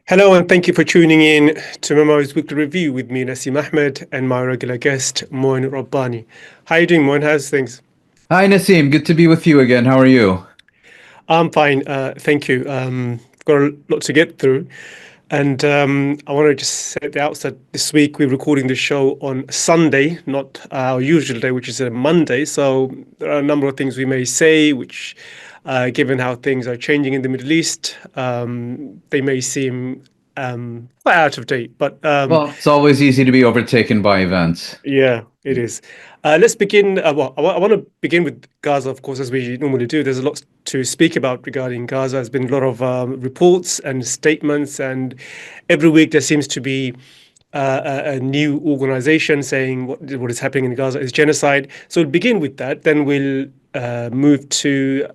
Hello, and thank you for tuning in to Memo's Weekly Review with me, Nasim Ahmed, and my regular guest, Mouin Rabbani. How are you doing, Mouin? How's things? Hi, Nasim. Good to be with you again. How are you? I'm fine, thank you. Got a lot to get through, and I want to just say at the outset this week we're recording the show on Sunday, not our usual day, which is a Monday. So there are a number of things we may say, which, given how things are changing in the Middle East, they may seem quite out of date. But Well, it's always easy to be overtaken by events. yeah, it is. Let's begin. I want to begin with Gaza, of course, as we normally do. There's a lot to speak about regarding Gaza. There's been a lot of reports and statements, and every week there seems to be a new organization saying what is happening in Gaza is genocide. So we'll begin with that. Then we'll move to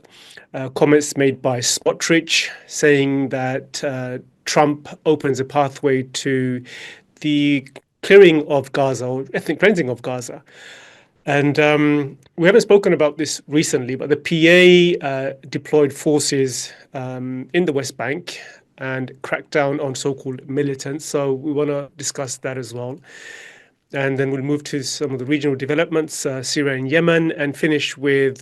comments made by Smotrich saying that Trump opens a pathway to the clearing of Gaza or ethnic cleansing of Gaza. And we haven't spoken about this recently, but the PA deployed forces in the West Bank and cracked down on so-called militants. So we want to discuss that as well. And then we'll move to some of the regional developments, Syria and Yemen, and finish with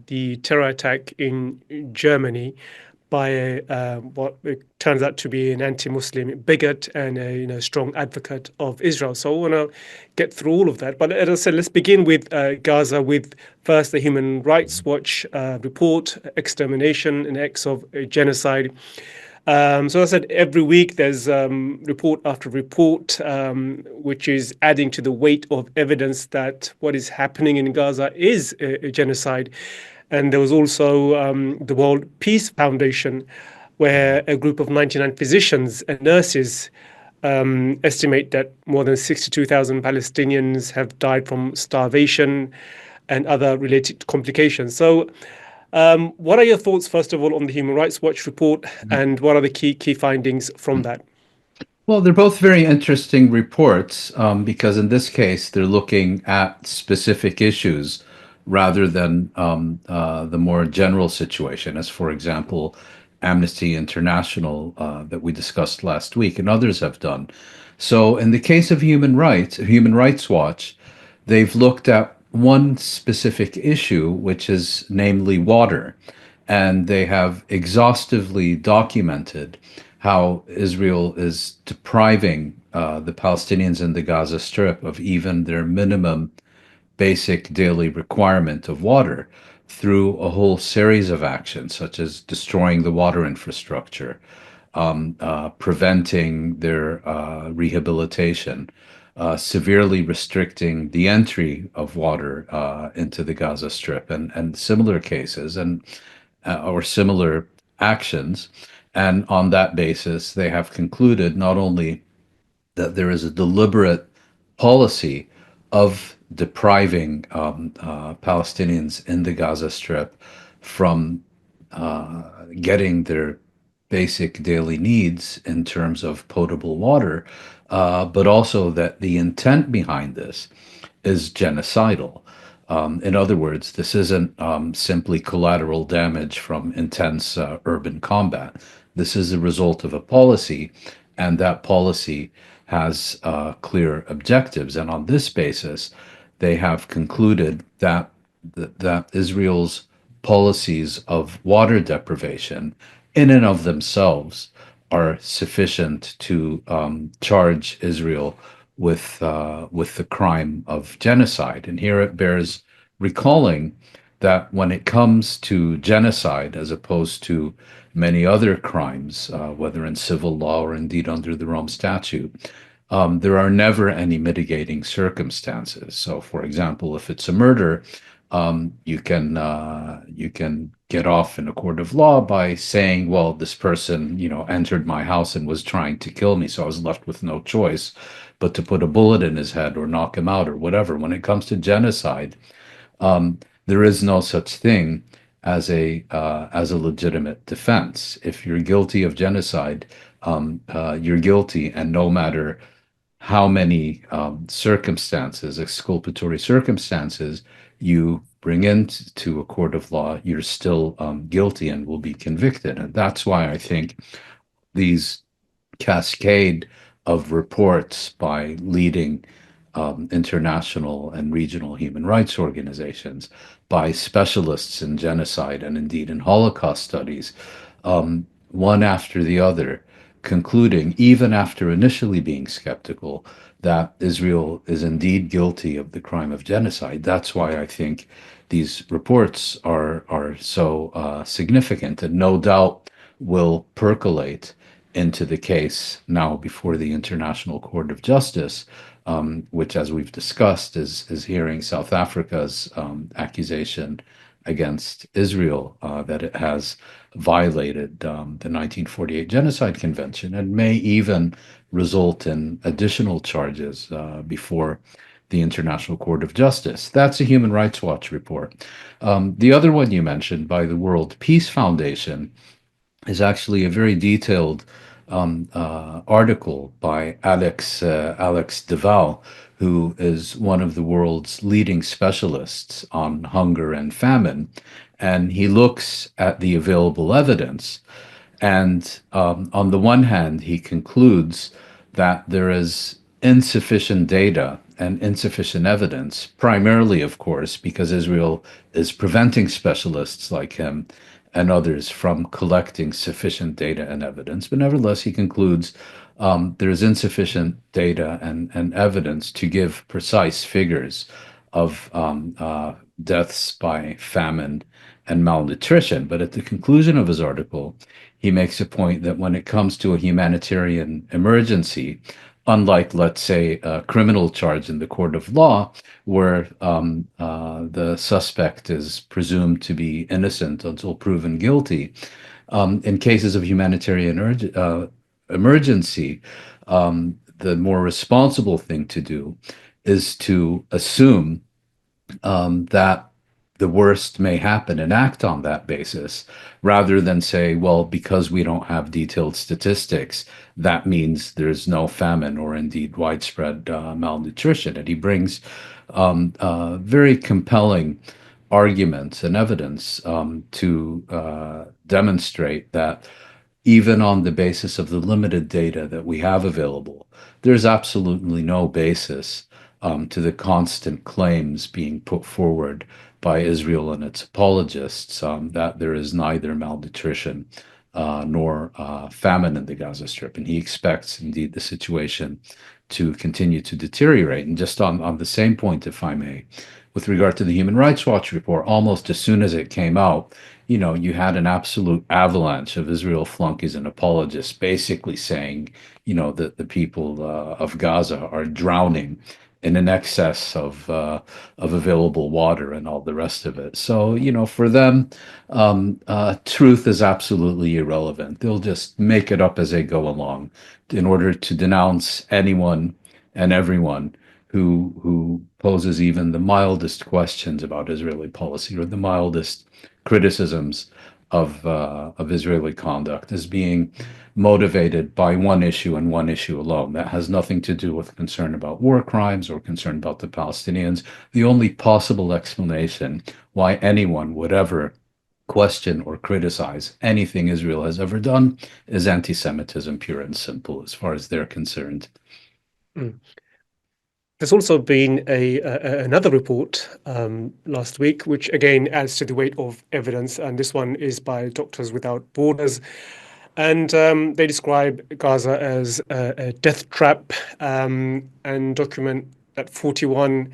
the terror attack in Germany by what it turns out to be an anti-Muslim bigot and a strong advocate of Israel. So I want to get through all of that. But as I said, let's begin with Gaza with first the Human Rights Watch report, Extermination, an Acts of Genocide. So as I said, every week there's report after report, which is adding to the weight of evidence that what is happening in Gaza is a genocide. And there was also the World Peace Foundation, where a group of 99 physicians and nurses estimate that more than 62,000 Palestinians have died from starvation and other related complications. So what are your thoughts, first of all, on the Human Rights Watch report, and what are the key findings from that? Well, they're both very interesting reports because in this case, they're looking at specific issues rather than the more general situation, as, for example, Amnesty International that we discussed last week and others have done. So, in the case of Human Rights Watch, they've looked at one specific issue, which is namely water, and they have exhaustively documented how Israel is depriving the Palestinians in the Gaza Strip of even their minimum basic daily requirement of water through a whole series of actions, such as destroying the water infrastructure, preventing their rehabilitation, severely restricting the entry of water into the Gaza Strip, and similar cases or similar actions. And on that basis, they have concluded not only that there is a deliberate policy of depriving Palestinians in the Gaza Strip from getting their basic daily needs in terms of potable water, but also that the intent behind this is genocidal. In other words, this isn't simply collateral damage from intense urban combat. This is a result of a policy, and that policy has clear objectives. And on this basis, they have concluded that Israel's policies of water deprivation, in and of themselves, are sufficient to charge Israel with the crime of genocide. And here it bears recalling that when it comes to genocide, as opposed to many other crimes, whether in civil law or indeed under the Rome Statute, there are never any mitigating circumstances. So, for example, if it's a murder, you can get off in a court of law by saying, well, this person, entered my house and was trying to kill me, so I was left with no choice but to put a bullet in his head or knock him out or whatever. When it comes to genocide, there is no such thing as a legitimate defense. If you're guilty of genocide, you're guilty, and no matter how many circumstances, exculpatory circumstances, you bring into a court of law, you're still guilty and will be convicted. And that's why I think these cascade of reports by leading international and regional human rights organizations, by specialists in genocide and indeed in Holocaust studies, one after the other, concluding, even after initially being skeptical, that Israel is indeed guilty of the crime of genocide. That's why I think these reports are so significant, and no doubt will percolate into the case now before the International Court of Justice, which, as we've discussed, is hearing South Africa's accusation against Israel that it has violated the 1948 Genocide Convention, and may even result in additional charges before the International Court of Justice. That's a Human Rights Watch report. The other one you mentioned, by the World Peace Foundation, is actually a very detailed article by Alex Deval, who is one of the world's leading specialists on hunger and famine, and he looks at the available evidence. And on the one hand, he concludes that there is insufficient data and insufficient evidence, primarily, of course, because Israel is preventing specialists like him and others from collecting sufficient data and evidence. But nevertheless, he concludes there is insufficient data and evidence to give precise figures of deaths by famine and malnutrition. But at the conclusion of his article, he makes a point that when it comes to a humanitarian emergency, unlike, let's say, a criminal charge in the court of law, where the suspect is presumed to be innocent until proven guilty, in cases of humanitarian emergency, the more responsible thing to do is to assume that the worst may happen and act on that basis, rather than say, well, because we don't have detailed statistics, that means there's no famine or indeed widespread malnutrition. And he brings very compelling arguments and evidence to demonstrate that even on the basis of the limited data that we have available, there's absolutely no basis to the constant claims being put forward by Israel and its apologists that there is neither malnutrition nor famine in the Gaza Strip. And he expects, indeed, the situation to continue to deteriorate. And just on the same point, if I may, with regard to the Human Rights Watch report, almost as soon as it came out, you had an absolute avalanche of Israel flunkies and apologists basically saying, that the people of Gaza are drowning in an excess of available water and all the rest of it. So, for them, truth is absolutely irrelevant. They'll just make it up as they go along in order to denounce anyone and everyone who poses even the mildest questions about Israeli policy or the mildest criticisms of Israeli conduct as being motivated by one issue and one issue alone. That has nothing to do with concern about war crimes or concern about the Palestinians. The only possible explanation why anyone would ever question or criticize anything Israel has ever done is anti-Semitism, pure and simple, as far as they're concerned. Mm. There's also been another report last week, which again adds to the weight of evidence, and this one is by Doctors Without Borders. And they describe Gaza as a death trap and document that 41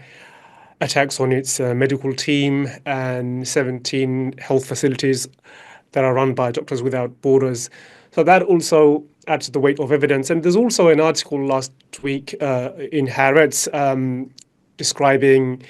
attacks on its medical team and 17 health facilities that are run by Doctors Without Borders. So that also adds to the weight of evidence. And there's also an article last week in Haaretz describing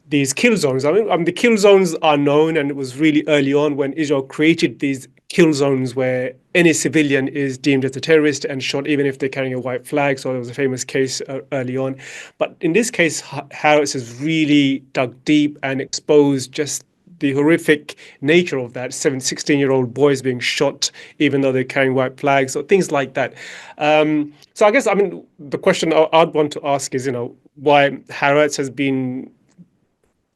these kill zones. I mean, the kill zones are known, and it was really early on when Israel created these kill zones where any civilian is deemed as a terrorist and shot, even if they're carrying a white flag. So there was a famous case early on. But in this case, Haaretz has really dug deep and exposed just the horrific nature of that. 16-year-old boys being shot, even though they're carrying white flags, or things like that. So I guess, the question I'd want to ask is, why Haaretz has been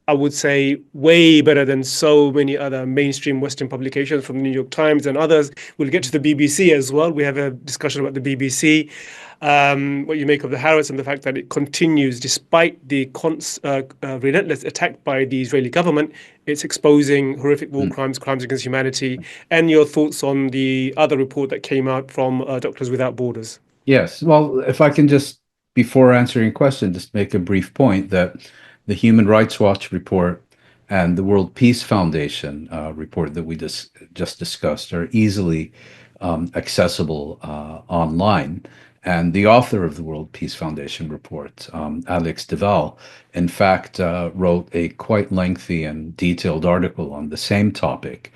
I would say, way better than so many other mainstream Western publications from the New York Times and others. We'll get to the BBC as well. We have a discussion about the BBC. What you make of the Haaretz and the fact that it continues, despite the relentless attack by the Israeli government, it's exposing horrific war Mm. crimes, crimes against humanity, and your thoughts on the other report that came out from Doctors Without Borders. Yes. Well, if I can just, before answering a question, just make a brief point that the Human Rights Watch report and the World Peace Foundation report that we just discussed are easily accessible online. And the author of the World Peace Foundation report, Alex Deval, in fact, wrote a quite lengthy and detailed article on the same topic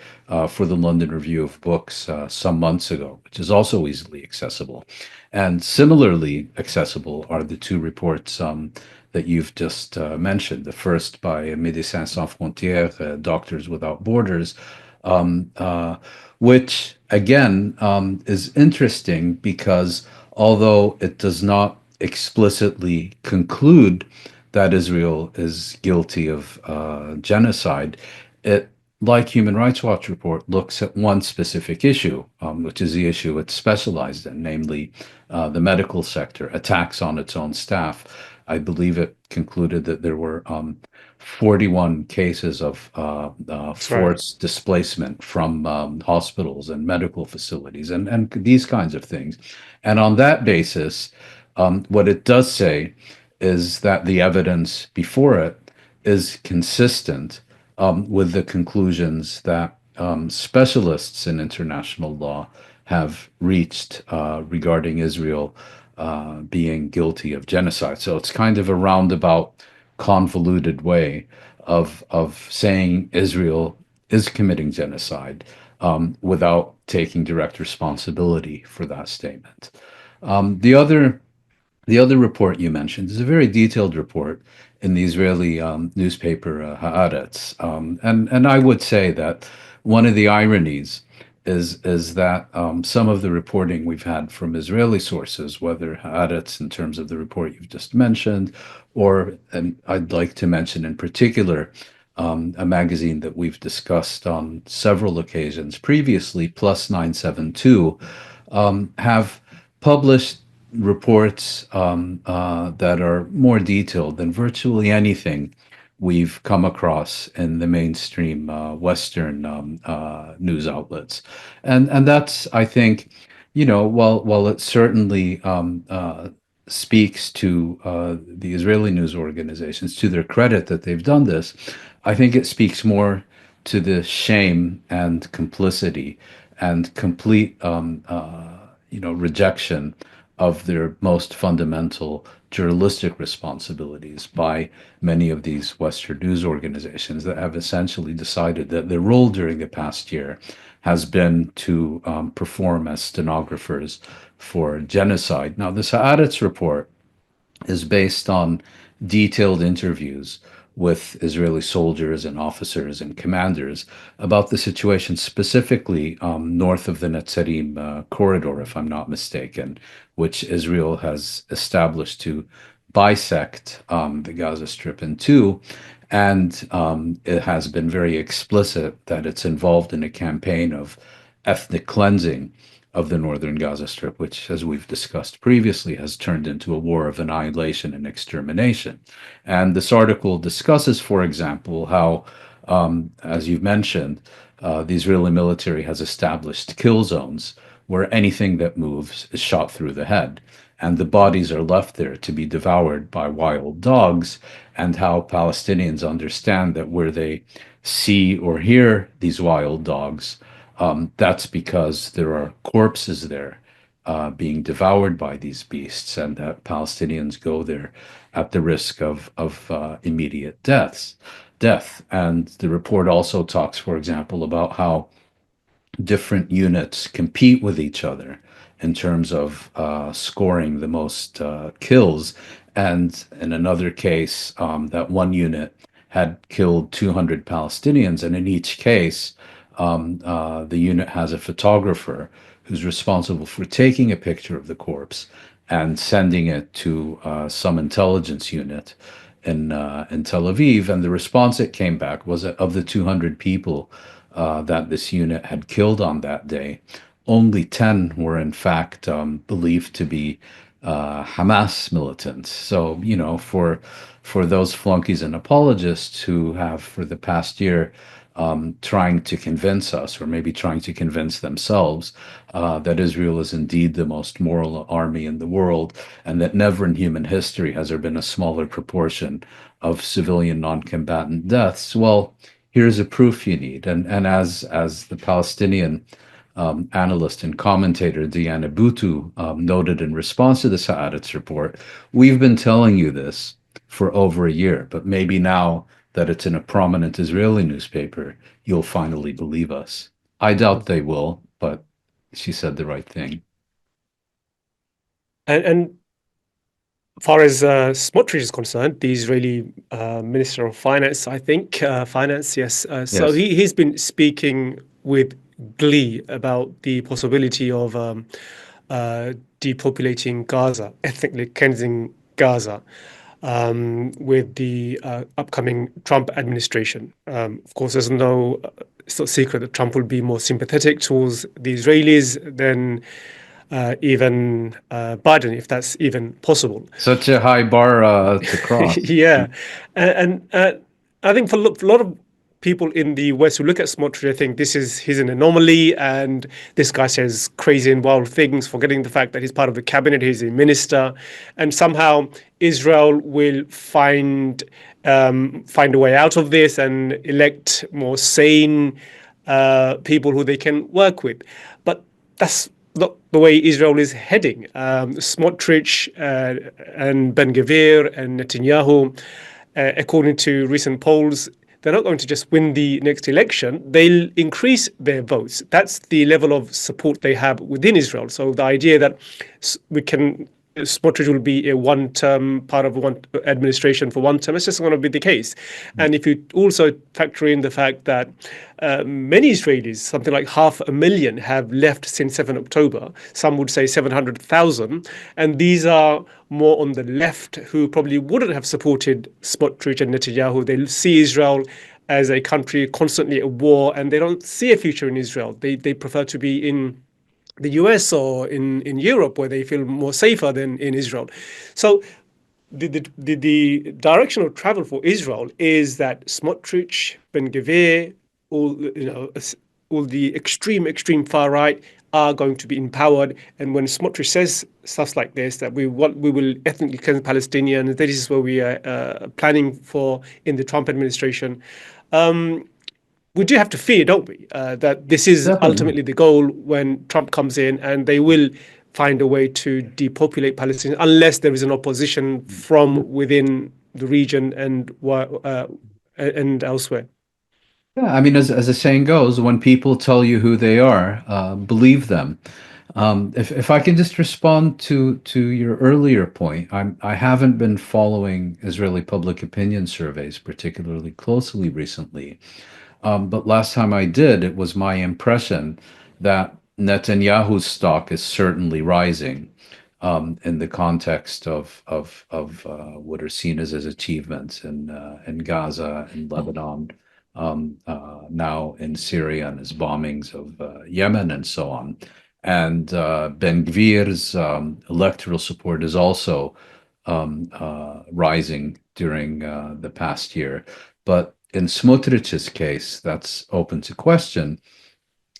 for the London Review of Books some months ago, which is also easily accessible. And similarly accessible are the two reports that you've just mentioned. The first by Médecins Sans Frontières, Doctors Without Borders, um, uh, which again is interesting because although it does not explicitly conclude that Israel is guilty of genocide, it, like Human Rights Watch report, looks at one specific issue, which is the issue it's specialized in, namely the medical sector, attacks on its own staff. I believe it concluded that there were 41 cases of That's right. forced displacement from hospitals and medical facilities and these kinds of things. And on that basis, what it does say is that the evidence before it is consistent with the conclusions that specialists in international law have reached regarding Israel being guilty of genocide. So it's kind of a roundabout, convoluted way of saying Israel is committing genocide without taking direct responsibility for that statement. Um, the other the other report you mentioned is a very detailed report in the Israeli newspaper Haaretz, and I would say that one of the ironies is that some of the reporting we've had from Israeli sources, whether Haaretz in terms of the report you've just mentioned, or and I'd like to mention in particular a magazine that we've discussed on several occasions previously, Plus 972, have published reports that are more detailed than virtually anything we've come across in the mainstream Western news outlets, and that's, I think, while it certainly speaks to the Israeli news organizations to their credit that they've done this, I think it speaks more to the shame and complicity and complete rejection of their most fundamental journalistic responsibilities by many of these Western news organizations that have essentially decided that their role during the past year has been to perform as stenographers for genocide. Now, the Haaretz report is based on detailed interviews with Israeli soldiers and officers and commanders about the situation specifically north of the Netzarim corridor, if I'm not mistaken, which Israel has established to bisect the Gaza Strip in two. And it has been very explicit that it's involved in a campaign of ethnic cleansing of the northern Gaza Strip, which, as we've discussed previously, has turned into a war of annihilation and extermination. And this article discusses, for example, how, as you've mentioned, the Israeli military has established kill zones where anything that moves is shot through the head. And the bodies are left there to be devoured by wild dogs, and how Palestinians understand that where they see or hear these wild dogs, that's because there are corpses there being devoured by these beasts, and that Palestinians go there at the risk of immediate death. And the report also talks, for example, about how different units compete with each other in terms of scoring the most kills. And in another case, that one unit had killed 200 Palestinians, and in each case, the unit has a photographer who's responsible for taking a picture of the corpse and sending it to some intelligence unit in Tel Aviv, and the response that came back was that of the 200 people that this unit had killed on that day, only 10 were in fact believed to be Hamas militants. So, for those flunkies and apologists who have, for the past year, trying to convince us, or maybe trying to convince themselves, that Israel is indeed the most moral army in the world, and that never in human history has there been a smaller proportion of civilian non-combatant deaths. Well, here's a proof you need. And as the Palestinian analyst and commentator Diana Boutou noted in response to the Haaretz report, we've been telling you this for over a year, but maybe now that it's in a prominent Israeli newspaper, you'll finally believe us. I doubt they will, but she said the right thing. And far as Smotrich is concerned, the Israeli Minister of Finance, I think, finance, yes. So Yes. he's been speaking with glee about the possibility of depopulating Gaza, ethnically cleansing Gaza, with the upcoming Trump administration. Of course, it's not secret that Trump will be more sympathetic towards the Israelis than even Biden, if that's even possible. Such a high bar to cross. Yeah, and I think for a lot of people in the West who look at Smotrich, I think he's an anomaly, and this guy says crazy and wild things, forgetting the fact that he's part of the cabinet, he's a minister, and somehow Israel will find a way out of this and elect more sane people who they can work with. But that's not the way Israel is heading. Smotrich and Ben Gvir and Netanyahu, according to recent polls, they're not going to just win the next election. They'll increase their votes. That's the level of support they have within Israel. So the idea that Smotrich will be a one-term part of one administration for one term, it's just going to be the case. And if you also factor in the fact that many Israelis, something like 500,000, have left since 7 October, some would say 700,000, and these are more on the left who probably wouldn't have supported Smotrich and Netanyahu. They see Israel as a country constantly at war, and they don't see a future in Israel. They prefer to be in the US or in Europe, where they feel more safer than in Israel. So the direction of travel for Israel is that Smotrich, Ben Gvir, all the extreme far right are going to be empowered. And when Smotrich says stuff like this, that we will ethnically cleanse Palestinians, this is what we are planning for in the Trump administration. We do have to fear, don't we, that this is Definitely. ultimately the goal when Trump comes in, and they will find a way to depopulate Palestine unless there is an opposition from within the region and elsewhere. Yeah, I mean, as the saying goes, when people tell you who they are, believe them. If I can just respond to your earlier point, I haven't been following Israeli public opinion surveys particularly closely recently. But last time I did, it was my impression that Netanyahu's stock is certainly rising in the context of what are seen as his achievements in Gaza, in Lebanon, now in Syria, and his bombings of Yemen and so on. And Ben Gvir's electoral support is also rising during the past year. But in Smotrich's case, that's open to question,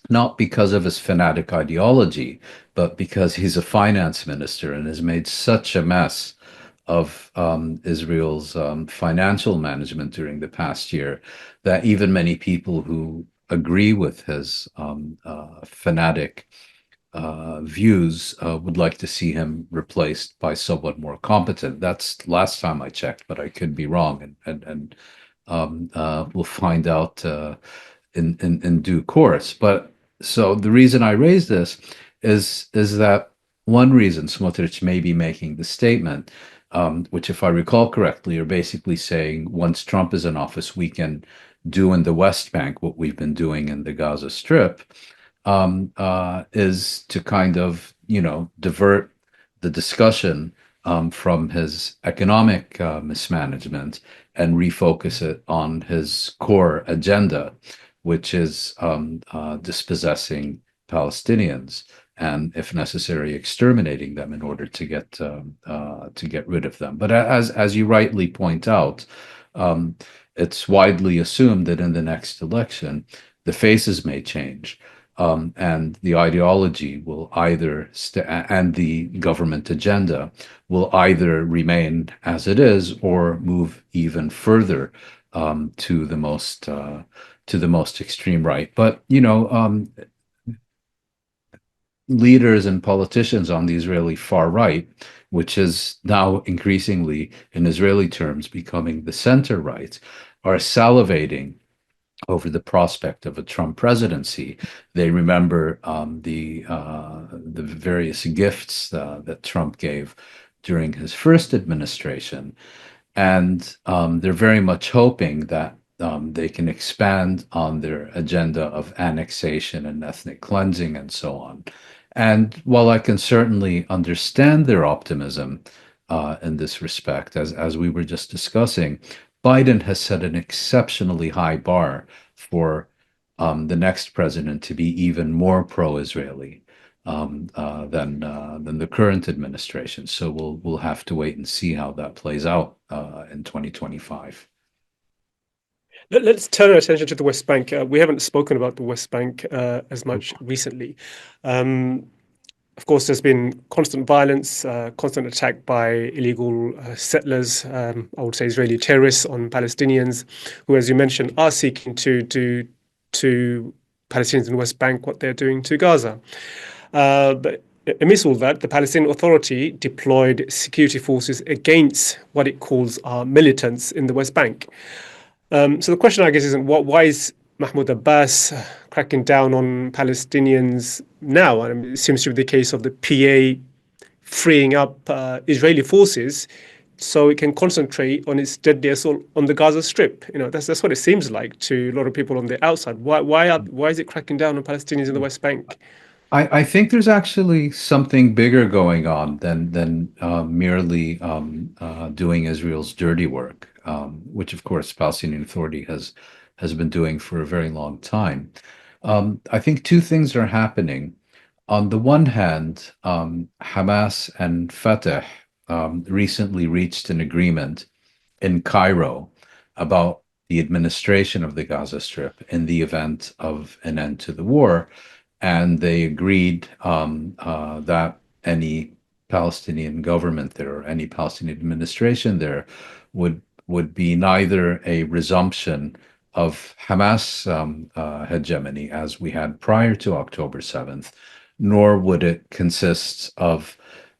not because of his fanatic ideology, but because he's a finance minister and has made such a mess of Israel's financial management during the past year that even many people who agree with his fanatic views would like to see him replaced by someone more competent. That's last time I checked, but I could be wrong, and we'll find out in due course. But so the reason I raise this is that one reason Smotrich may be making the statement, which, if I recall correctly, are basically saying once Trump is in office, we can do in the West Bank what we've been doing in the Gaza Strip, is to kind of, divert the discussion from his economic mismanagement and refocus it on his core agenda, which is dispossessing Palestinians and, if necessary, exterminating them in order to get rid of them. But as you rightly point out, um, it's widely assumed that in the next election, the faces may change. And the ideology will either and the government agenda will either remain as it is or move even further to the most extreme right. But leaders and politicians on the Israeli far right, which is now increasingly in Israeli terms becoming the center right, are salivating over the prospect of a Trump presidency. They remember the various gifts that Trump gave during his first administration, and they're very much hoping that they can expand on their agenda of annexation and ethnic cleansing and so on. And while I can certainly understand their optimism in this respect, as we were just discussing, Biden has set an exceptionally high bar for the next president to be even more pro-Israeli than the current administration. So we'll have to wait and see how that plays out in 2025. Let's turn our attention to the West Bank. We haven't spoken about the West Bank as much recently. Um, Of course, there's been constant violence, constant attack by illegal settlers, I would say Israeli terrorists on Palestinians, who, as you mentioned, are seeking to do to Palestinians in the West Bank what they're doing to Gaza. But amidst all that, the Palestinian Authority deployed security forces against what it calls militants in the West Bank. So the question, I guess, isn't why is Mahmoud Abbas cracking down on Palestinians now? I mean, it seems to be the case of the PA freeing up Israeli forces so it can concentrate on its deadly assault on the Gaza Strip. That's what it seems like to a lot of people on the outside. Why is it cracking down on Palestinians in the West Bank? I think there's actually something bigger going on than merely doing Israel's dirty work, which of course Palestinian Authority has been doing for a very long time. I think two things are happening. On the one hand, Hamas and Fatah recently reached an agreement in Cairo about the administration of the Gaza Strip in the event of an end to the war, and they agreed that any Palestinian government there or any Palestinian administration there would be neither a resumption of Hamas hegemony as we had prior to October 7th, nor would it consist of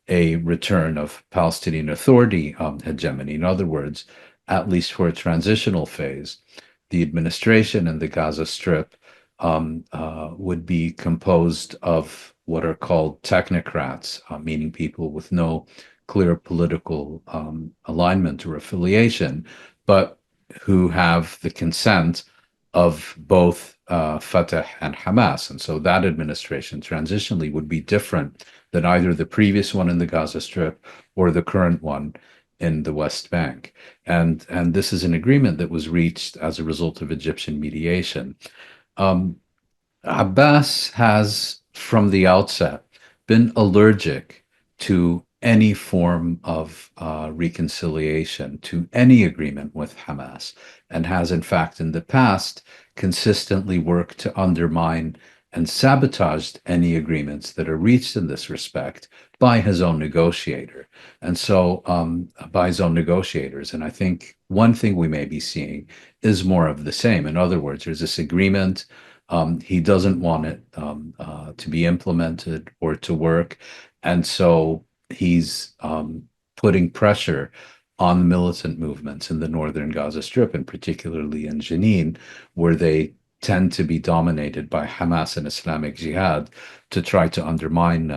a return of Palestinian Authority hegemony. In other words, at least for a transitional phase, the administration in the Gaza Strip would be composed of what are called technocrats, meaning people with no clear political alignment or affiliation, but who have the consent of both Fatah and Hamas. And so that administration transitionally would be different than either the previous one in the Gaza Strip or the current one in the West Bank. And this is an agreement that was reached as a result of Egyptian mediation. Um, Abbas has, from the outset, been allergic to any form of reconciliation, to any agreement with Hamas, and has, in fact, in the past, consistently worked to undermine and sabotaged any agreements that are reached in this respect by his own negotiator. And so, by his own negotiators. And I think one thing we may be seeing is more of the same. In other words, there's this agreement. He doesn't want it to be implemented or to work. And so he's putting pressure on the militant movements in the northern Gaza Strip, and particularly in Jenin, where they tend to be dominated by Hamas and Islamic Jihad, to try to undermine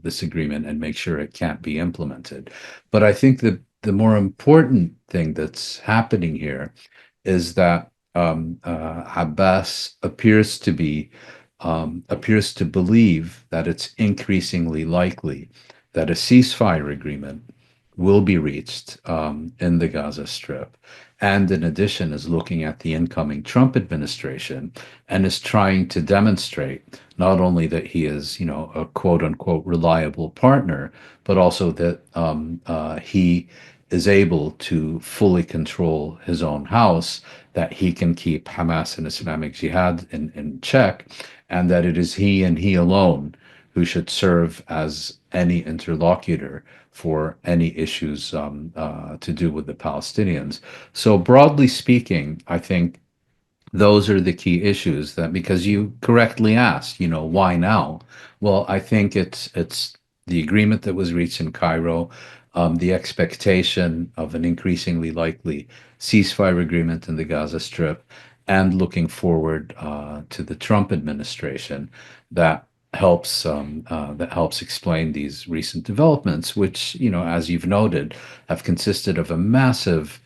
this agreement and make sure it can't be implemented. But I think that the more important thing that's happening here is that Abbas appears to believe that it's increasingly likely that a ceasefire agreement will be reached in the Gaza Strip. And in addition, is looking at the incoming Trump administration and is trying to demonstrate not only that he is, a quote unquote reliable partner, but also that he is able to fully control his own house, that he can keep Hamas and Islamic Jihad in check, and that it is he and he alone who should serve as any interlocutor for any issues to do with the Palestinians. So, broadly speaking, I think those are the key issues that, because you correctly asked, why now? Well, I think it's the agreement that was reached in Cairo, the expectation of an increasingly likely ceasefire agreement in the Gaza Strip, and looking forward to the Trump administration that helps explain these recent developments, which, as you've noted, have consisted of a massive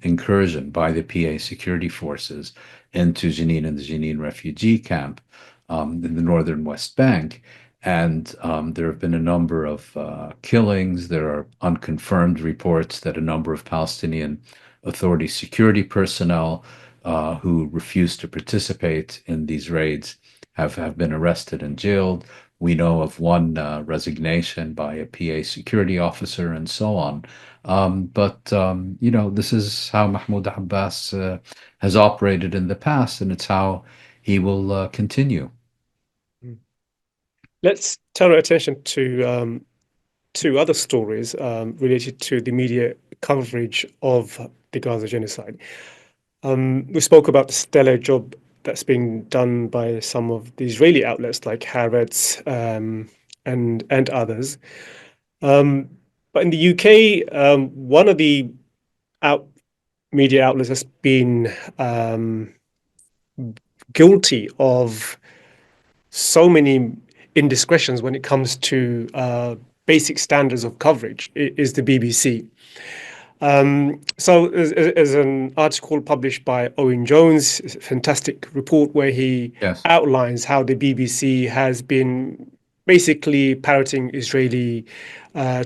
incursion by the PA security forces into Jenin and the Jenin refugee camp in the northern West Bank. And there have been a number of killings. There are unconfirmed reports that a number of Palestinian Authority security personnel who refused to participate in these raids have been arrested and jailed. We know of one resignation by a PA security officer and so on. But this is how Mahmoud Abbas has operated in the past, and it's how he will continue. Let's turn our attention to two other stories related to the media coverage of the Gaza genocide. We spoke about the stellar job that's being done by some of the Israeli outlets like Haaretz and others. But in the UK, one of the out media outlets has been guilty of so many indiscretions when it comes to basic standards of coverage is the BBC. So there's an article published by Owen Jones, a fantastic report where he Yes. outlines how the BBC has been basically parroting Israeli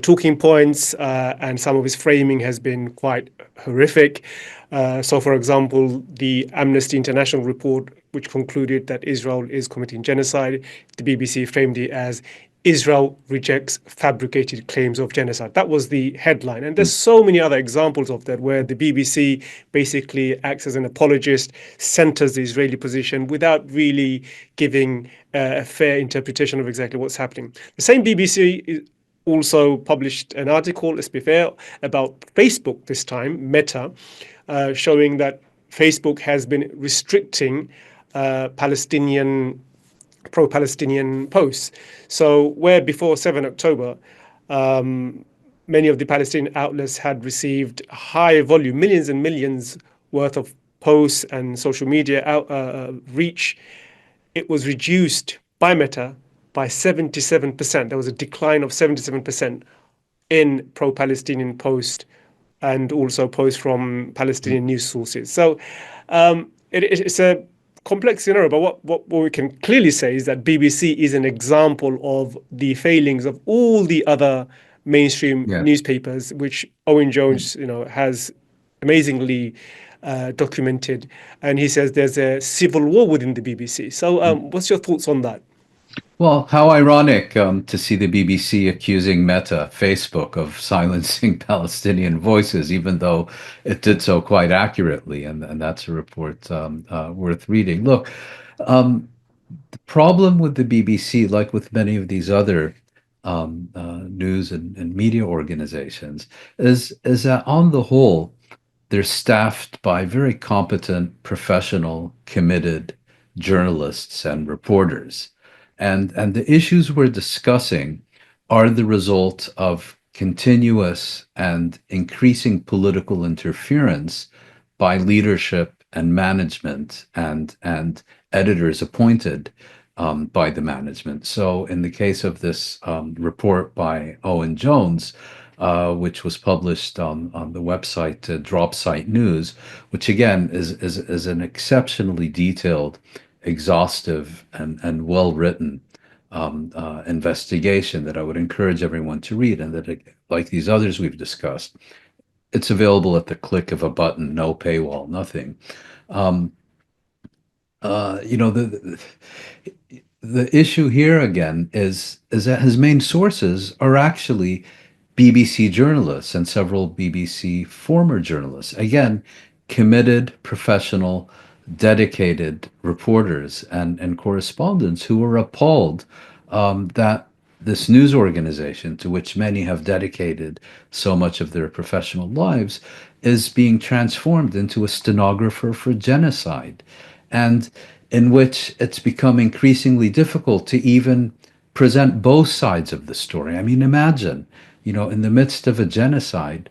talking points, and some of his framing has been quite horrific. So, for example, the Amnesty International report, which concluded that Israel is committing genocide, the BBC framed it as Israel rejects fabricated claims of genocide. That was the headline. And there's so many other examples of that where the BBC basically acts as an apologist, centers the Israeli position without really giving a fair interpretation of exactly what's happening. The same BBC also published an article, let's be fair, about Facebook this time, Meta, showing that Facebook has been restricting pro-Palestinian posts. So where before 7 October, many of the Palestinian outlets had received high volume, millions and millions worth of posts and social media reach, it was reduced by Meta by 77%. There was a decline of 77% in pro-Palestinian posts and also posts from Palestinian news sources. So it's a complex scenario, but what we can clearly say is that BBC is an example of the failings of all the other mainstream Yes. newspapers, which Owen Jones, has amazingly documented. And he says there's a civil war within the BBC. So what's your thoughts on that? Well, how ironic to see the BBC accusing Meta, Facebook, of silencing Palestinian voices, even though it did so quite accurately. And that's a report worth reading. Look, the problem with the BBC, like with many of these other news and media organizations, is that on the whole, they're staffed by very competent, professional, committed journalists and reporters. And the issues we're discussing are the result of continuous and increasing political interference by leadership and management and editors appointed by the management. So in the case of this report by Owen Jones, which was published on the website Drop Site News, which again is an exceptionally detailed, exhaustive, and well-written investigation that I would encourage everyone to read, and that, like these others we've discussed, it's available at the click of a button, no paywall, nothing. Um, the issue here again is that his main sources are actually BBC journalists and several BBC former journalists. Again, committed, professional, dedicated reporters and correspondents who were appalled that this news organization, to which many have dedicated so much of their professional lives, is being transformed into a stenographer for genocide, and in which it's become increasingly difficult to even present both sides of the story. I mean, imagine, in the midst of a genocide,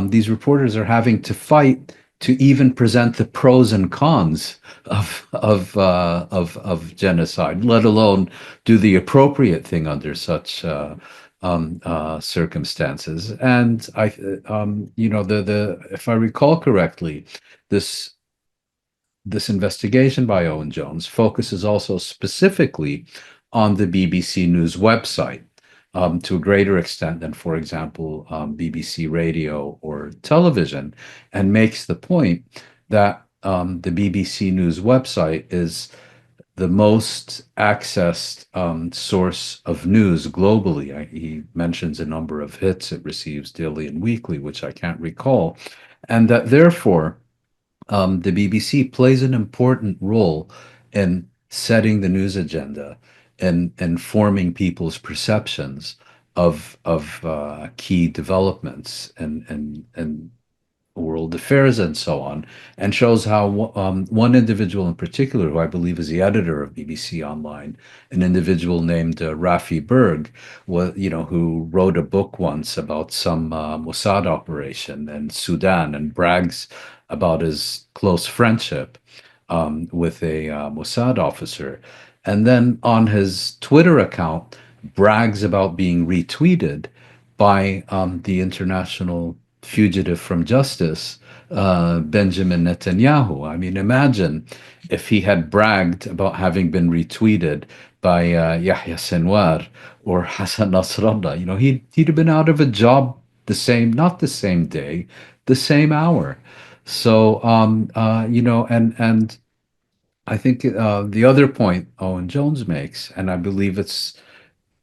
these reporters are having to fight to even present the pros and cons of genocide, let alone do the appropriate thing under such circumstances. And the if I recall correctly, this this investigation by Owen Jones focuses also specifically on the BBC News website, to a greater extent than, for example, BBC radio or television, and makes the point that the BBC News website is the most accessed source of news globally. He mentions a number of hits it receives daily and weekly, which I can't recall, and that therefore the BBC plays an important role in setting the news agenda and informing people's perceptions of key developments and world affairs and so on, and shows how one individual in particular, who I believe is the editor of BBC Online, an individual named Rafi Berg, who wrote a book once about some Mossad operation in Sudan and brags about his close friendship with a Mossad officer, and then on his Twitter account brags about being retweeted by the international fugitive from justice, Benjamin Netanyahu. I mean, imagine if he had bragged about having been retweeted by Yahya Sinwar or Hassan Nasrallah. He'd have been out of a job not the same day, the same hour. So, and I think the other point Owen Jones makes, and I believe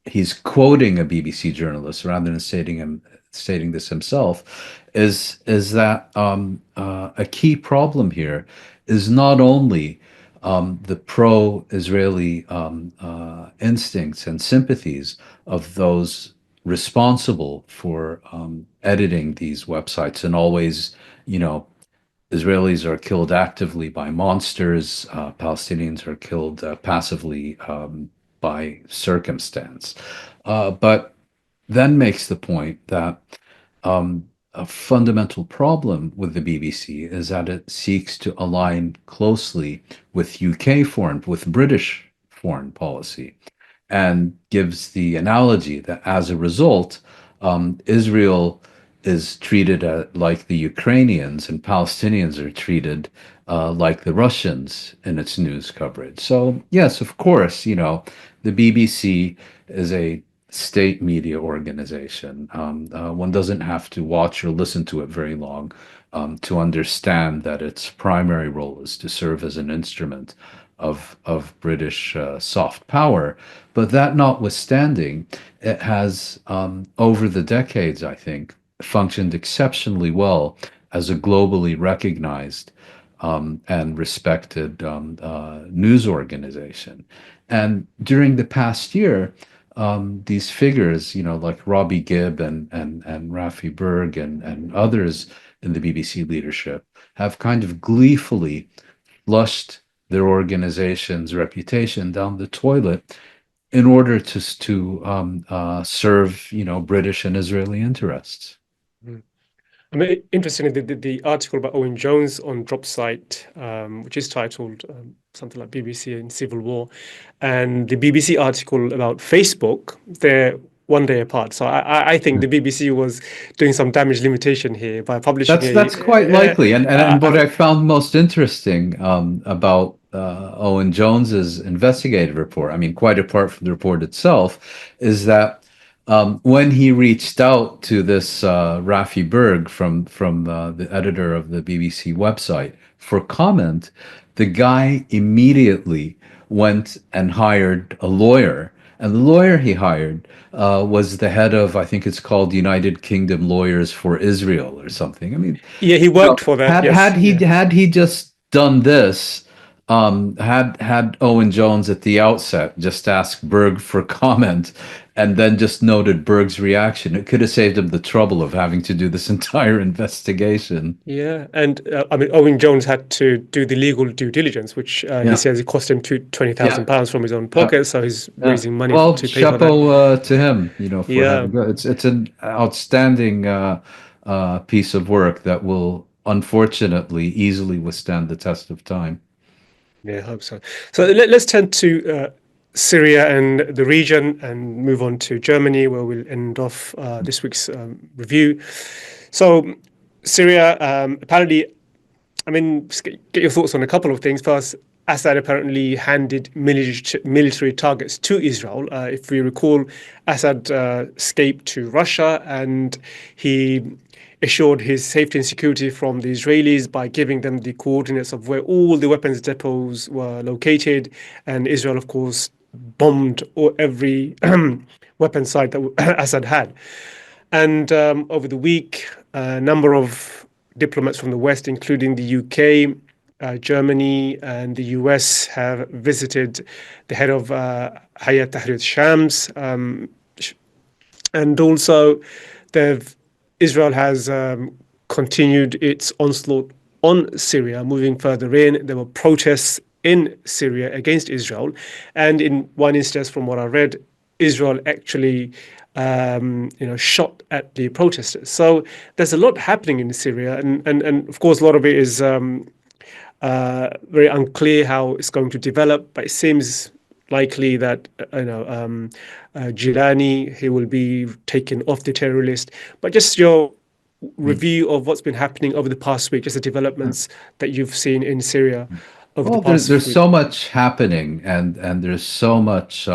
he's quoting a BBC journalist rather than stating this himself, is that a key problem here is not only the pro-Israeli instincts and sympathies of those responsible for editing these websites, and always, Israelis are killed actively by monsters. Palestinians are killed passively by circumstance. But then makes the point that a fundamental problem with the BBC is that it seeks to align closely with with British foreign policy, and gives the analogy that as a result, Israel is treated like the Ukrainians, and Palestinians are treated like the Russians in its news coverage. So, yes, of course, the BBC is a state media organization. One doesn't have to watch or listen to it very long to understand that its primary role is to serve as an instrument of British soft power. But that notwithstanding, it has, over the decades, I think, functioned exceptionally well as a globally recognized and respected news organization. And during the past year, these figures, like Robbie Gibb and Rafi Berg and others in the BBC leadership, have kind of gleefully flushed their organization's reputation down the toilet in order to serve, British and Israeli interests. Mm. I mean, interestingly, the article by Owen Jones on Dropsite, which is titled something like BBC in Civil War, and the BBC article about Facebook, they're one day apart. So I think the BBC was doing some damage limitation here by publishing That's quite likely, and what I found most interesting about Owen Jones's investigative report, I mean, quite apart from the report itself, is that when he reached out to this Rafi Berg from the editor of the BBC website for comment, the guy immediately went and hired a lawyer. And the lawyer he hired was the head of, I think it's called United Kingdom Lawyers for Israel or something. I mean, Yeah, he you know, worked for that. had Yes, he yeah. just done this, had Owen Jones at the outset just asked Berg for comment and then just noted Berg's reaction, it could have saved him the trouble of having to do this entire investigation. Yeah, and I mean, Owen Jones had to do the legal due diligence, which he Yeah, says it cost him twenty thousand yeah, pounds from his own yeah, pocket. So he's yeah. raising money Well, to pay for that. chapeau to him, for Yeah, having it's an outstanding piece of work that will unfortunately easily withstand the test of time. yeah, I hope so. So let's turn to Syria and the region and move on to Germany, where we'll end off this week's review. So, Syria, apparently, I mean, just get your thoughts on a couple of things. First, Assad apparently handed military targets to Israel. If we recall, Assad escaped to Russia and he assured his safety and security from the Israelis by giving them the coordinates of where all the weapons depots were located. And Israel, of course, bombed every weapon site that Assad had. And over the week, a number of diplomats from the West, including the UK, Germany, and the US, have visited the head of Hay'at Tahrir Al-Shams, and also they've Israel has continued its onslaught on Syria, moving further in. There were protests in Syria against Israel, and in one instance, from what I read, Israel actually, shot at the protesters. So there's a lot happening in Syria, and of course, a lot of it is very unclear how it's going to develop. But it seems likely that Gilani, he will be taken off the terror list. But just your review of what's been happening over the past week, just the developments that you've seen in Syria over the Well, past there's week. so much happening, and there's so much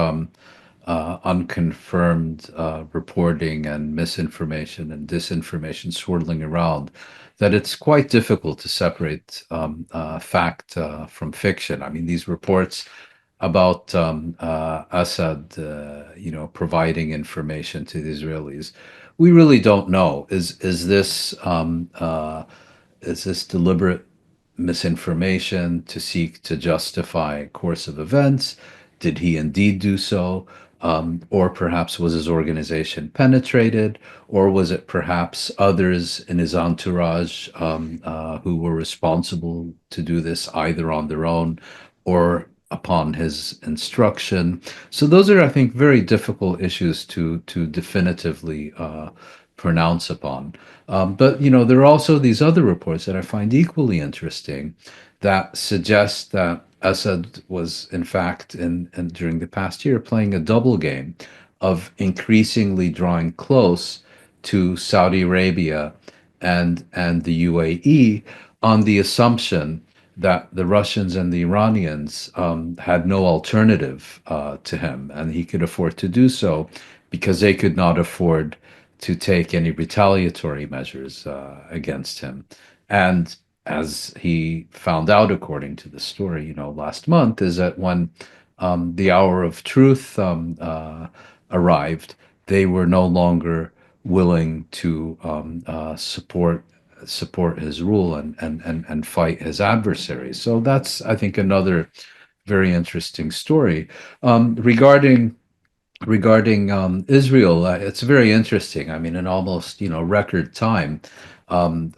unconfirmed reporting and misinformation and disinformation swirling around that it's quite difficult to separate fact from fiction. I mean, these reports about Assad, providing information to the Israelis, we really don't know. Is this deliberate misinformation to seek to justify a course of events? Did he indeed do so? Or perhaps was his organization penetrated? Or was it perhaps others in his entourage who were responsible to do this either on their own or upon his instruction? So those are, I think, very difficult issues to definitively pronounce upon. But there are also these other reports that I find equally interesting that suggest that Assad was, in fact, in during the past year, playing a double game of increasingly drawing close to Saudi Arabia and the UAE on the assumption that the Russians and the Iranians had no alternative to him, and he could afford to do so because they could not afford to take any retaliatory measures against him. And as he found out, according to the story, last month, is that when the hour of truth arrived, they were no longer willing to support his rule and fight his adversaries. So that's, I think, another very interesting story. Regarding Israel, it's very interesting. I mean, in almost record time, Israeli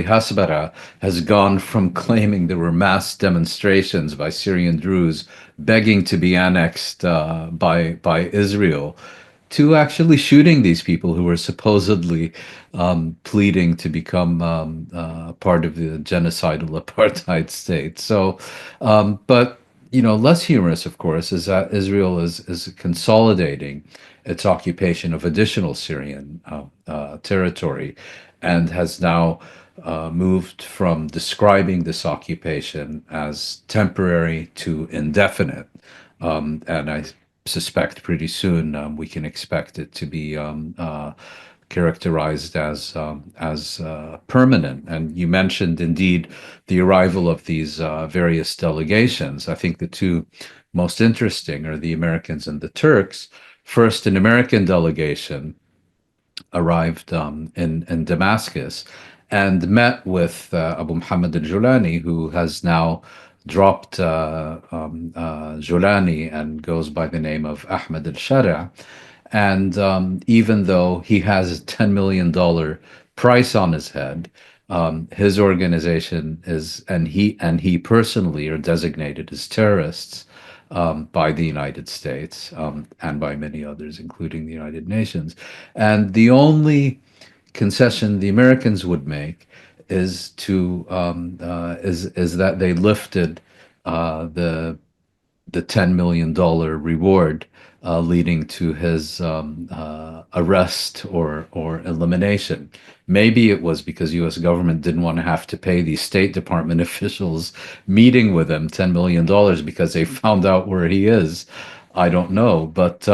Hasbara has gone from claiming there were mass demonstrations by Syrian Druze begging to be annexed by Israel to actually shooting these people who were supposedly pleading to become part of the genocidal apartheid state. So, but less humorous, of course, is that Israel is consolidating its occupation of additional Syrian territory and has now moved from describing this occupation as temporary to indefinite. And I suspect pretty soon we can expect it to be characterized as permanent. And you mentioned indeed the arrival of these various delegations. I think the two most interesting are the Americans and the Turks. First, an American delegation arrived in Damascus and met with Abu Muhammad al-Julani, who has now dropped Julani and goes by the name of Ahmed al-Shara. And even though he has a $10 million price on his head, his organization is, and he personally are designated as terrorists by the United States and by many others, including the United Nations. And the only concession the Americans would make is to is that they lifted the $10 million reward leading to his arrest or elimination. Maybe it was because U.S. government didn't want to have to pay these State Department officials meeting with him $10 million because they found out where he is. I don't know, but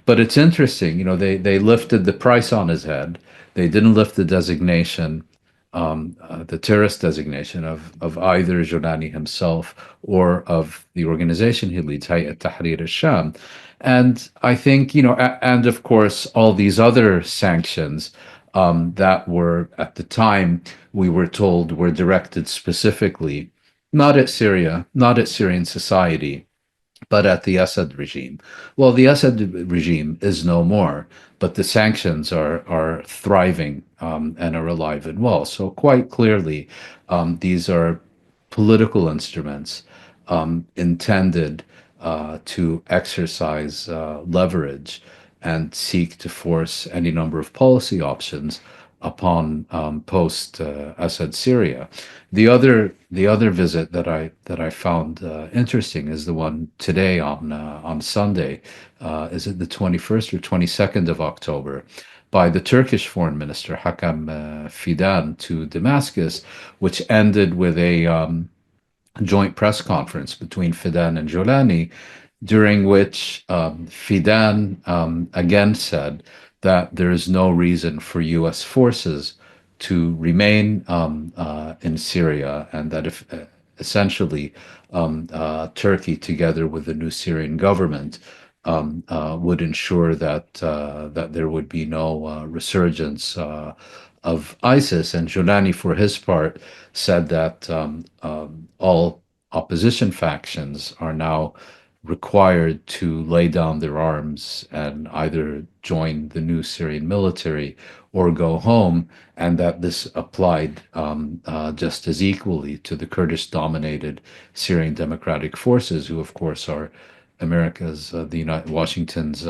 it's interesting. You know, they lifted the price on his head. They didn't lift the designation, the terrorist designation of either Jordani himself or of the organization he leads, Hay'at Tahrir Al-Sham. And I think, you know, and of course, all these other sanctions that were at the time, we were told, were directed specifically not at Syria, not at Syrian society, but at the Assad regime. Well, the Assad regime is no more, but the sanctions are thriving and are alive and well. So quite clearly, these are political instruments intended to exercise leverage and seek to force any number of policy options upon post-Assad Syria. The other visit that I found interesting is the one today on Sunday. Is it the 21st or 22nd of October? By the Turkish Foreign Minister Hakan Fidan to Damascus, which ended with a joint press conference between Fidan and Jolani, during which Fidan again said that there is no reason for U.S. forces to remain in Syria, and that if essentially Turkey, together with the new Syrian government, would ensure that there would be no resurgence of ISIS. And Jolani, for his part, said that all opposition factions are now required to lay down their arms and either join the new Syrian military or go home, and that this applied just as equally to the Kurdish-dominated Syrian Democratic Forces, who, of course, are America's, Washington's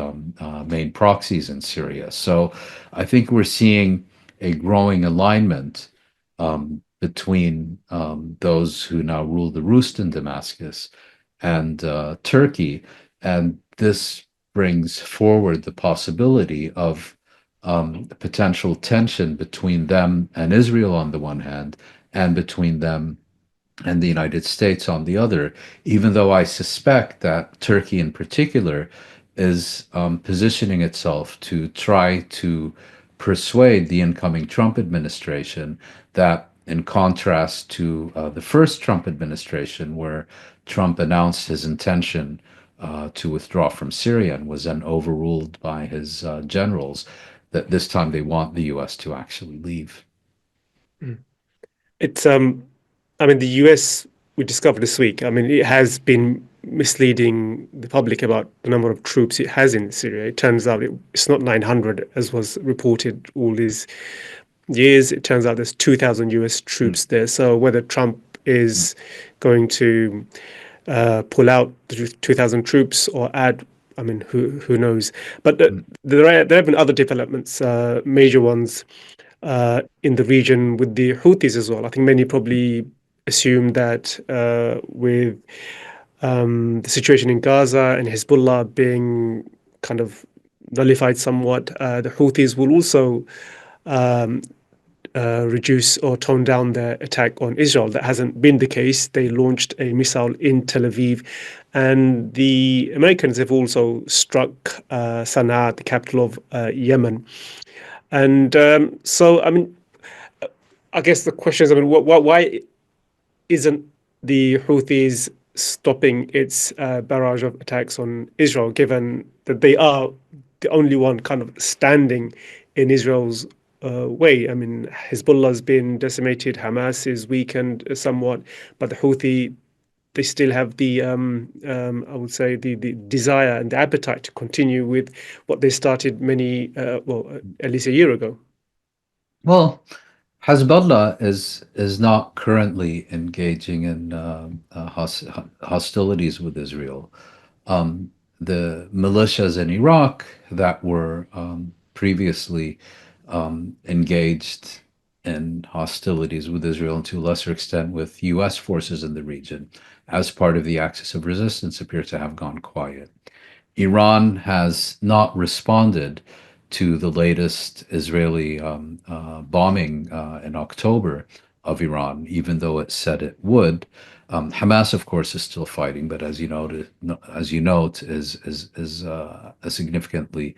main proxies in Syria. So I think we're seeing a growing alignment between those who now rule the roost in Damascus and Turkey. And this brings forward the possibility of potential tension between them and Israel on the one hand, and between them and the United States on the other, even though I suspect that Turkey in particular is positioning itself to try to persuade the incoming Trump administration that, in contrast to the first Trump administration, where Trump announced his intention to withdraw from Syria and was then overruled by his generals, that this time they want the US to actually leave. It's I mean, the US, we discovered this week, I mean, it has been misleading the public about the number of troops it has in Syria. It turns out it's not 900 as was reported all these years. It turns out there's 2,000 US Mm, troops there. So whether Trump is going to pull out the 2,000 troops or add, I mean, who knows? But mm, there have been other developments, major ones in the region with the Houthis as well. I think many probably assume that with the situation in Gaza and Hezbollah being kind of nullified somewhat, the Houthis will also reduce or tone down their attack on Israel. That hasn't been the case. They launched a missile in Tel Aviv, and the Americans have also struck Sana'a, the capital of Yemen. And so, I mean, I guess the question is, I mean, why isn't the Houthis stopping its barrage of attacks on Israel, given that they are the only one kind of standing in Israel's way? I mean, Hezbollah's been decimated, Hamas is weakened somewhat, but the Houthi, they still have the, I would say, the desire and the appetite to continue with what they started at least a year ago. Well, Hezbollah is not currently engaging in hostilities with Israel. The militias in Iraq that were previously engaged in hostilities with Israel, and to a lesser extent with U.S. forces in the region, as part of the axis of resistance, appear to have gone quiet. Iran has not responded to the latest Israeli bombing in October of Iran, even though it said it would. Hamas, of course, is still fighting, but as you note, is a significantly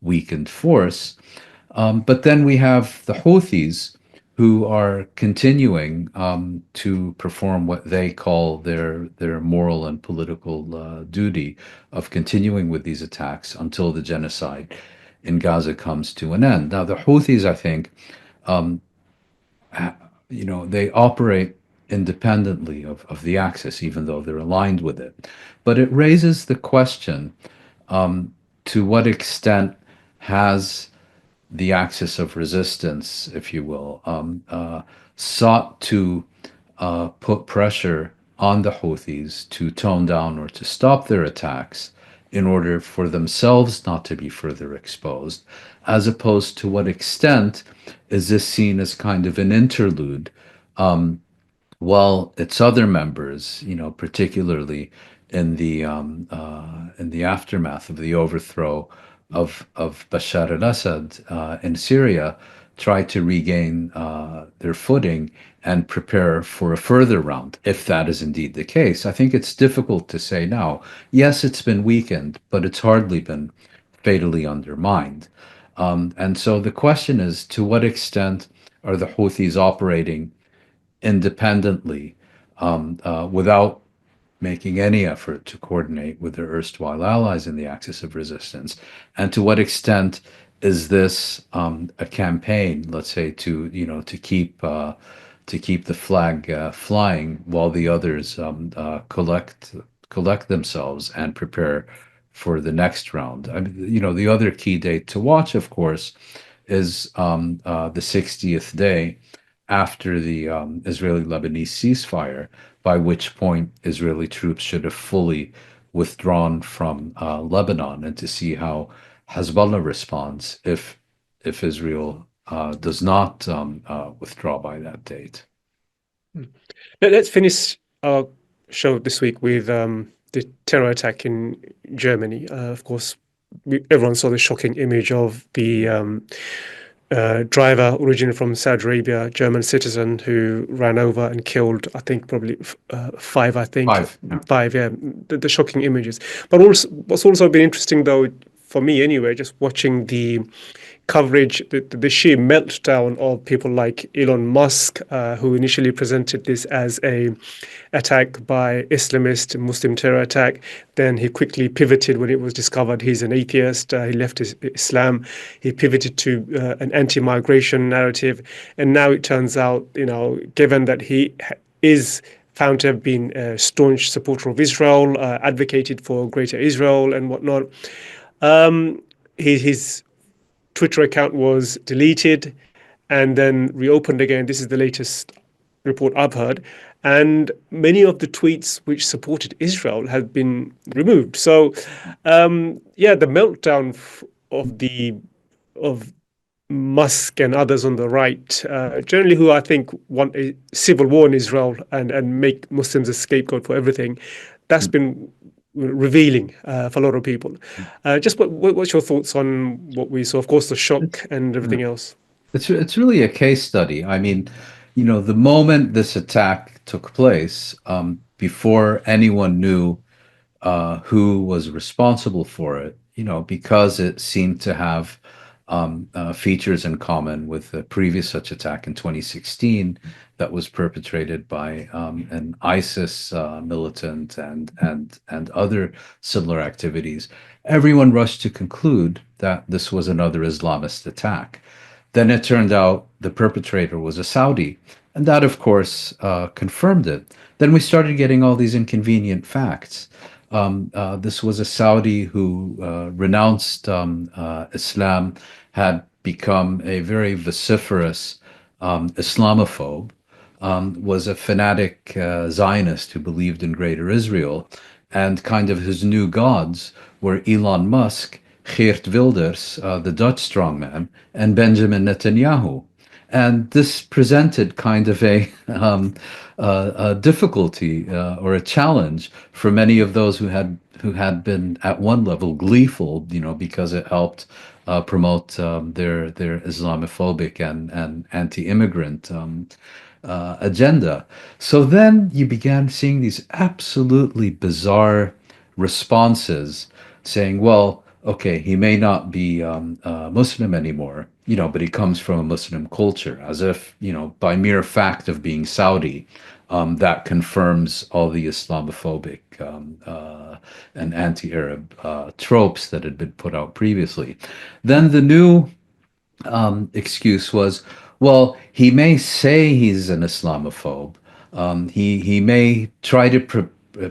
weakened force. But then we have the Houthis, who are continuing to perform what they call their moral and political duty of continuing with these attacks until the genocide in Gaza comes to an end. Now, the Houthis, I think, they operate independently of the axis, even though they're aligned with it. But it raises the question, to what extent has the axis of resistance, if you will, sought to put pressure on the Houthis to tone down or to stop their attacks in order for themselves not to be further exposed, as opposed to what extent is this seen as kind of an interlude, while its other members, particularly in the aftermath of the overthrow of Bashar al-Assad in Syria, try to regain their footing and prepare for a further round, if that is indeed the case. I think it's difficult to say now. Yes, it's been weakened, but it's hardly been fatally undermined. And so the question is, to what extent are the Houthis operating independently, without making any effort to coordinate with their erstwhile allies in the axis of resistance? And to what extent is this a campaign, let's say, to keep the flag flying while the others collect themselves and prepare for the next round? I mean, the other key date to watch, of course, is the 60th day after the Israeli-Lebanese ceasefire, by which point Israeli troops should have fully withdrawn from Lebanon, and to see how Hezbollah responds if Israel does not withdraw by that date. Let's finish our show this week with the terror attack in Germany. Of course, everyone saw the shocking image of the driver originally from Saudi Arabia, German citizen, who ran over and killed, I think, probably five, I think. Five, yeah. Five, yeah. The shocking images. But also, what's also been interesting, though, for me anyway, just watching the coverage, the sheer meltdown of people like Elon Musk, who initially presented this as a attack by Islamist Muslim terror attack. Then he quickly pivoted when it was discovered he's an atheist. He left Islam. He pivoted to an anti-migration narrative. And now it turns out, given that he is found to have been a staunch supporter of Israel, advocated for greater Israel and whatnot, his Twitter account was deleted and then reopened again. This is the latest report I've heard. And many of the tweets which supported Israel have been removed. So, the meltdown of Musk and others on the right, generally who I think want a civil war in Israel and make Muslims a scapegoat for everything, that's been revealing for a lot of people. Just what's your thoughts on what we saw? Of course, the shock and everything else. It's really a case study. I mean, the moment this attack took place, before anyone knew who was responsible for it, because it seemed to have features in common with a previous such attack in 2016 that was perpetrated by an ISIS militant and other similar activities. Everyone rushed to conclude that this was another Islamist attack. Then it turned out the perpetrator was a Saudi, and that, of course, confirmed it. Then we started getting all these inconvenient facts. This was a Saudi who renounced Islam, had become a very vociferous Islamophobe, was a fanatic Zionist who believed in Greater Israel, and kind of his new gods were Elon Musk, Geert Wilders, the Dutch strongman, and Benjamin Netanyahu. And this presented kind of a difficulty or a challenge for many of those who had been at one level gleeful, because it helped promote their Islamophobic and anti-immigrant agenda. So then you began seeing these absolutely bizarre responses saying, well, okay, he may not be Muslim anymore, but he comes from a Muslim culture, as if, by mere fact of being Saudi, that confirms all the Islamophobic and anti-Arab tropes that had been put out previously. Then the new excuse was, well, he may say he's an Islamophobe. He may try to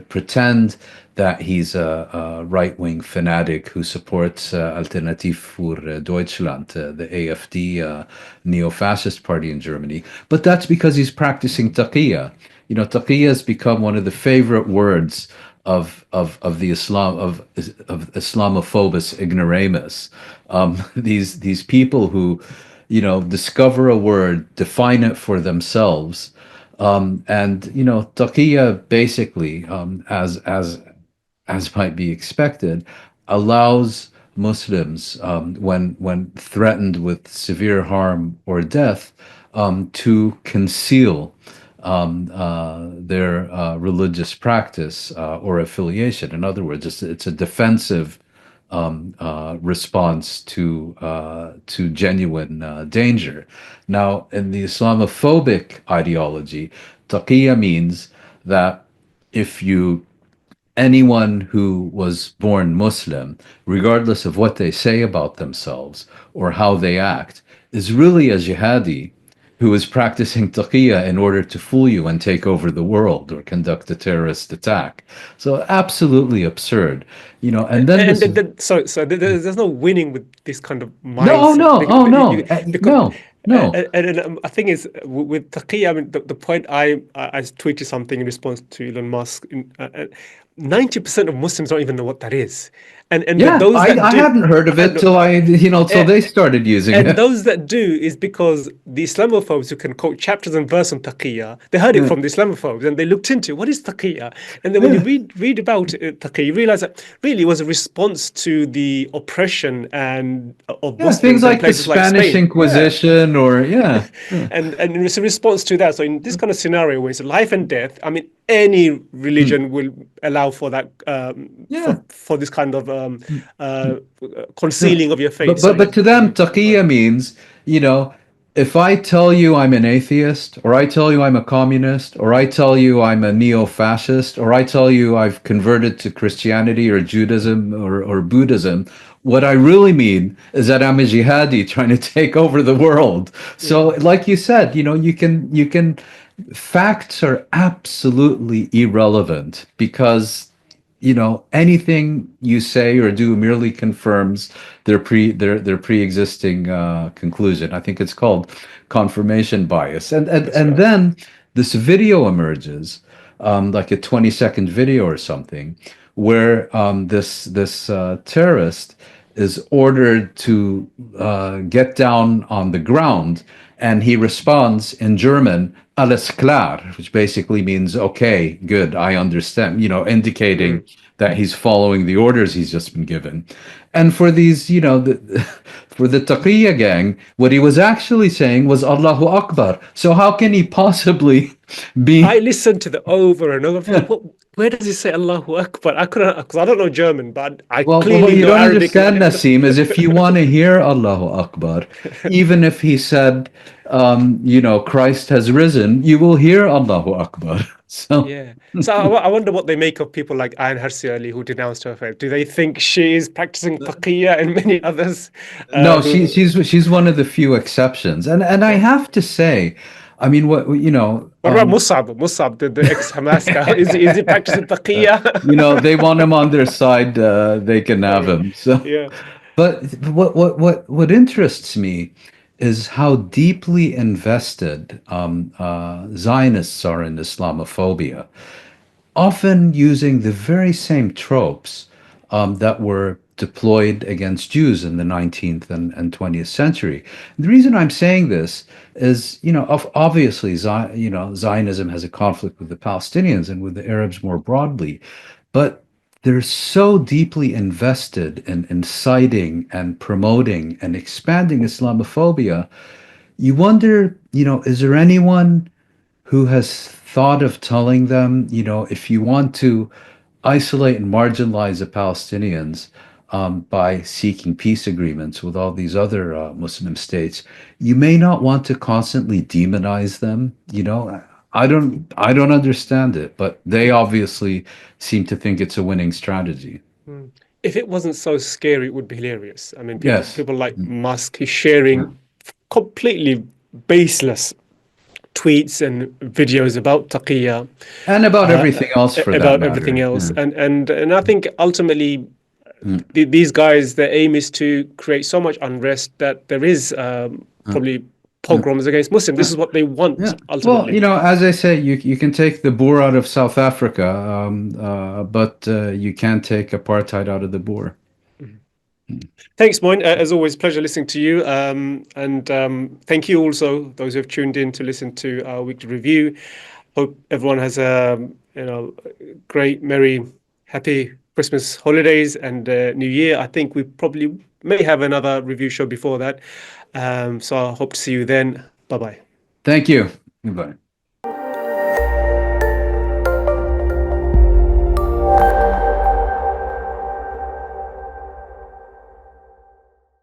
pretend that he's a right-wing fanatic who supports Alternative für Deutschland, the AfD neo-fascist party in Germany. But that's because he's practicing taqiyya. Taqiyya has become one of the favorite words of the Islamophobus ignoramus. These people who, discover a word, define it for themselves, and taqiyya basically, as might be expected, allows Muslims, when threatened with severe harm or death, to conceal their religious practice or affiliation. In other words, it's a defensive response to genuine danger. Now, in the Islamophobic ideology, taqiyya means that if you anyone who was born Muslim, regardless of what they say about themselves or how they act, is really a jihadi who is practicing taqiyya in order to fool you and take over the world or conduct a terrorist attack. So absolutely absurd, And then this. There's no winning with this kind of No, mindset no, oh no, because no, no. I think is with taqiyya. I mean, the point I tweeted something in response to Elon Musk. 90% of Muslims don't even know what that is, and Yeah, those that I do, hadn't heard of it no, till eh, they started using and it. those that do is because the Islamophobes who can quote chapters and verse on taqiyya, they heard it Yeah, from the Islamophobes and they looked into what is taqiyya. And then when you yeah. read about taqiyya, you realize that really it was a response to the oppression and of Yeah, things Muslims in like the places like Spanish Spain. Yeah. Inquisition, or yeah, yeah. And it's a response to that. So in this kind of scenario where it's life and death, I mean, any Mm, religion will allow for that yeah. for this kind of Mm, mm. Yeah. concealing of your faith. But to them, taqiyya means, you know, if I tell you I'm an atheist, or I tell you I'm a communist, or I tell you I'm a neo-fascist, or I tell you I've converted to Christianity or Judaism or Buddhism, what I really mean is that I'm a jihadi trying to take over the world. So, Yeah. like you said, you can facts are absolutely irrelevant because anything you say or do merely confirms their pre-existing conclusion. I think it's called confirmation bias. That's And right. then this video emerges, like a 20-second video or something, where this terrorist is ordered to get down on the ground, and he responds in German, alles klar, which basically means, okay, good, I understand, indicating Mm. that he's following the orders he's just been given. And for these, for the Taqiyya gang, what he was actually saying was Allahu Akbar. So how can he possibly I be? listened to the over and over. I'm thinking, where does he say Allahu Akbar? I couldn't, because I don't know German, but I Well, what clearly you know don't Arabic, and I understand, never know. Nasim, is if you want to hear Allahu Akbar, even if he said, Christ has risen, you will hear Allahu Akbar. So. Yeah. So I wonder what they make of people like Ayn Hirsi who denounced her faith. Do they think she is practicing taqiyya and many others No, who, she's one of the few exceptions, and I yeah. have to say, I mean, What about Musab? Musab, the ex-Hamas guy, is he practicing taqiyya? they want him on their side, they can have Yeah. him. So, Yeah. but what interests me is how deeply invested Zionists are in Islamophobia, often using the very same tropes that were deployed against Jews in the 19th and 20th century. The reason I'm saying this is, obviously, Zionism has a conflict with the Palestinians and with the Arabs more broadly, but they're so deeply invested in inciting and promoting and expanding Islamophobia. You wonder, is there anyone who has thought of telling them, if you want to isolate and marginalize the Palestinians by seeking peace agreements with all these other Muslim states, you may not want to constantly demonize them. I don't understand it, but they obviously seem to think it's a winning strategy. Mm. If it wasn't so scary, it would be hilarious. I mean, people Yes. people like Musk is sharing completely baseless tweets and videos about taqiyya, And about everything else for that about everything matter. else, Yeah. and I think ultimately Mm, these guys, their aim is to create so much unrest that there is mm, probably mm, pogroms against Muslims. This mm. is what they want Yeah. Well, ultimately. as I say, you can take the Boer out of South Africa, but you can't take apartheid out of the Boer. Mhm. Thanks, Moin. As always, pleasure listening to you. And thank you also, those who have tuned in to listen to our weekly review. Hope everyone has a great, merry, happy Christmas holidays and New Year. I think we probably may have another review show before that. So I hope to see you then. Bye bye. Thank you. Goodbye.